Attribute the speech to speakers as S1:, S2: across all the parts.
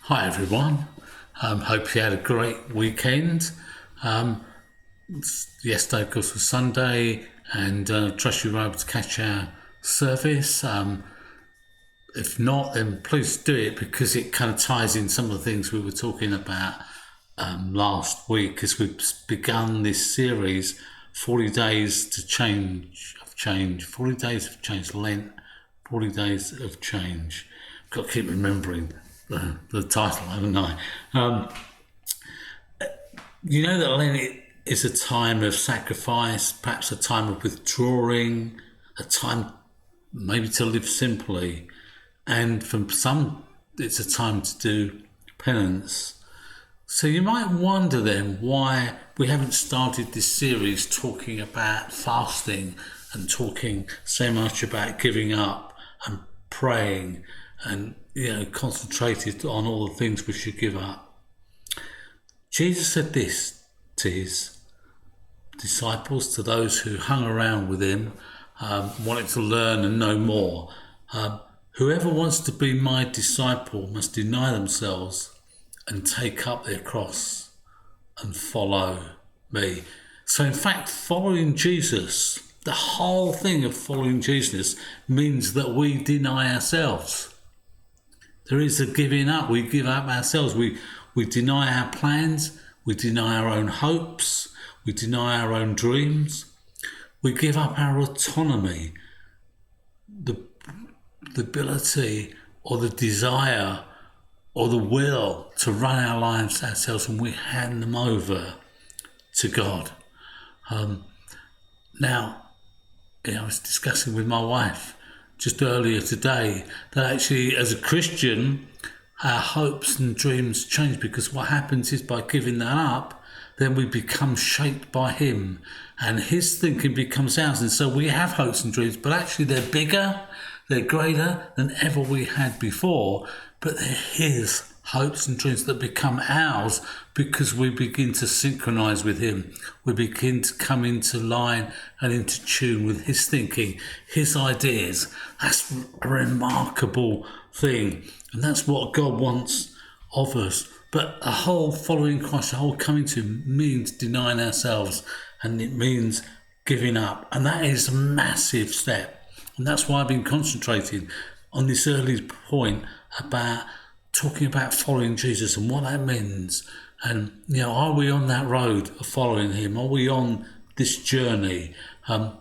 S1: Hi everyone. Hope you had a great weekend. Yesterday, of course, was Sunday, and trust you were able to catch our service. If not, then please do it because it kind of ties in some of the things we were talking about last week as we've begun this series, 40 Days to Change, 40 Days of Change, Lent, 40 Days of Change. Got to keep remembering the title, haven't I? You know that Lent is a time of sacrifice, perhaps a time of withdrawing, a time maybe to live simply, and for some it's a time to do penance. So you might wonder then why we haven't started this series talking about fasting and talking so much about giving up and praying and concentrated on all the things we should give up. Jesus said this to his disciples, to those who hung around with him, wanted to learn and know more. Whoever wants to be my disciple must deny themselves and take up their cross and follow me. So in fact, following Jesus, the whole thing of following Jesus means that we deny ourselves. There is a giving up. We give up ourselves. We deny our plans. We deny our own hopes. We deny our own dreams. We give up our autonomy, the ability or the desire or the will to run our lives ourselves, and we hand them over to God. Now, I was discussing with my wife just earlier today that actually as a Christian our hopes and dreams change, because what happens is by giving that up then we become shaped by him and his thinking becomes ours, and so we have hopes and dreams but actually they're bigger, they're greater than ever we had before, but they're his hopes and dreams that become ours because we begin to synchronize with him. We begin to come into line and into tune with his thinking, his ideas. That's a remarkable thing, and that's what God wants of us. But the whole following Christ, the whole coming to him means denying ourselves, and it means giving up, and that is a massive step. And that's why I've been concentrating on this early point about talking about following Jesus and what that means. And, are we on that road of following him? Are we on this journey? It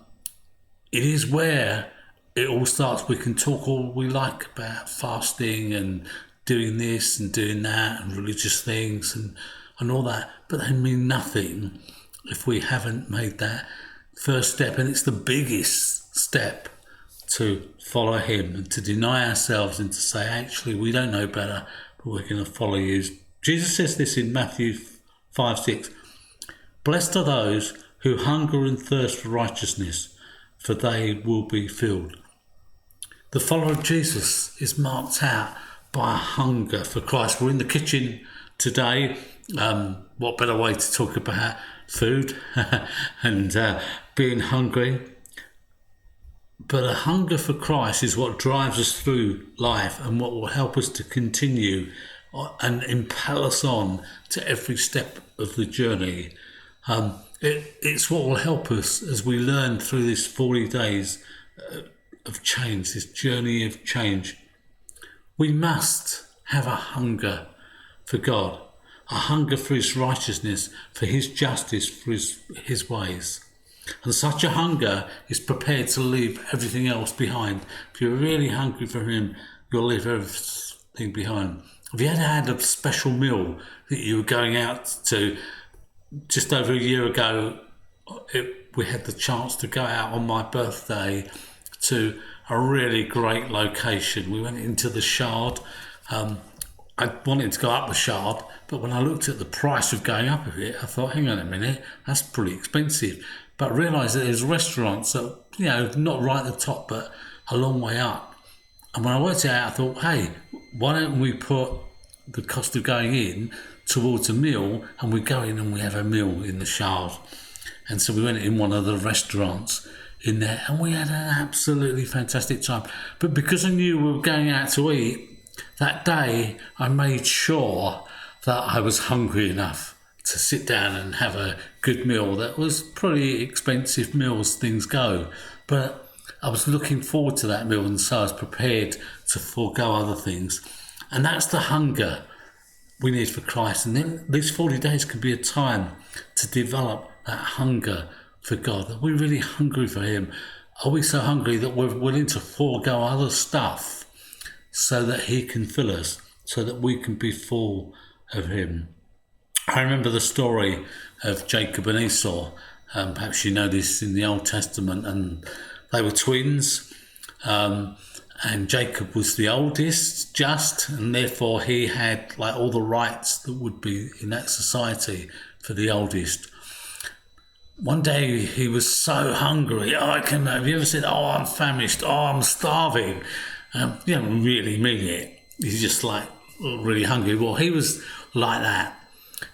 S1: is where it all starts. We can talk all we like about fasting and doing this and doing that and religious things and all that, but they mean nothing if we haven't made that first step. And it's the biggest step to follow him and to deny ourselves and to say, actually, we don't know better, but we're going to follow you. Jesus says this in Matthew 5:6. Blessed are those who hunger and thirst for righteousness, for they will be filled. The follower of Jesus is marked out by a hunger for Christ. We're in the kitchen today. What better way to talk about food and being hungry? But a hunger for Christ is what drives us through life and what will help us to continue and impel us on to every step of the journey. It's what will help us as we learn through this 40 days of change, this journey of change. We must have a hunger for God, a hunger for his righteousness, for his justice, for his ways. And such a hunger is prepared to leave everything else behind. If you're really hungry for him, you'll leave everything behind. Have you ever had a special meal that you were going out to? Just over a year ago, we had the chance to go out on my birthday to a really great location. We went into the Shard. I wanted to go up the Shard, but when I looked at the price of going up a bit, I thought, hang on a minute, that's pretty expensive. But I realised that there's restaurants that, not right at the top, but a long way up. And when I worked it out, I thought, hey, why don't we put the cost of going in towards a meal, and we go in and we have a meal in the Shard. And so we went in one of the restaurants in there and we had an absolutely fantastic time. But because I knew we were going out to eat, that day I made sure that I was hungry enough to sit down and have a good meal. That was pretty expensive meal as things go, but I was looking forward to that meal, and so I was prepared to forego other things. And that's the hunger we need for Christ. And then these 40 days can be a time to develop that hunger for God. Are we really hungry for Him? Are we so hungry that we're willing to forego other stuff so that He can fill us, so that we can be full of Him? I remember the story of Jacob and Esau. Perhaps you know this in the Old Testament, and they were twins. And Jacob was the oldest, and therefore he had like all the rights that would be in that society for the oldest. One day he was so hungry. Have you ever said, I'm famished, I'm starving? You don't really mean it. He's just like really hungry. Well, he was like that.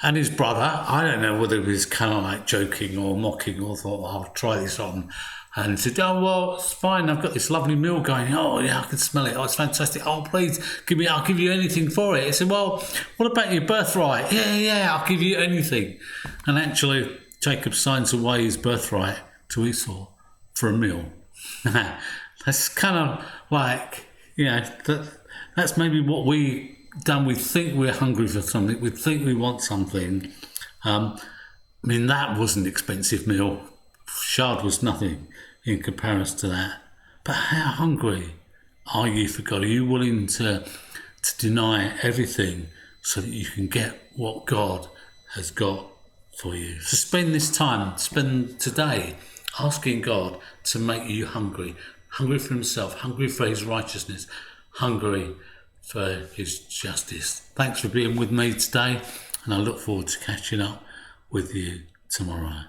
S1: And his brother, I don't know whether he was kind of like joking or mocking or thought, I'll try this on. And said, well, it's fine. I've got this lovely meal going. Oh, yeah, I can smell it. Oh, it's fantastic. Oh, please, I'll give you anything for it. He said, well, what about your birthright? Yeah, I'll give you anything. And actually, Jacob signs away his birthright to Esau for a meal. That's kind of like, that's maybe what we done. We think we're hungry for something. We think we want something. That was an expensive meal. Shard was nothing in comparison to that. But how hungry are you for God? Are you willing to deny everything so that you can get what God has got for you? So spend today asking God to make you hungry for Himself, hungry for His righteousness, hungry for His justice. Thanks for being with me today, and I look forward to catching up with you tomorrow.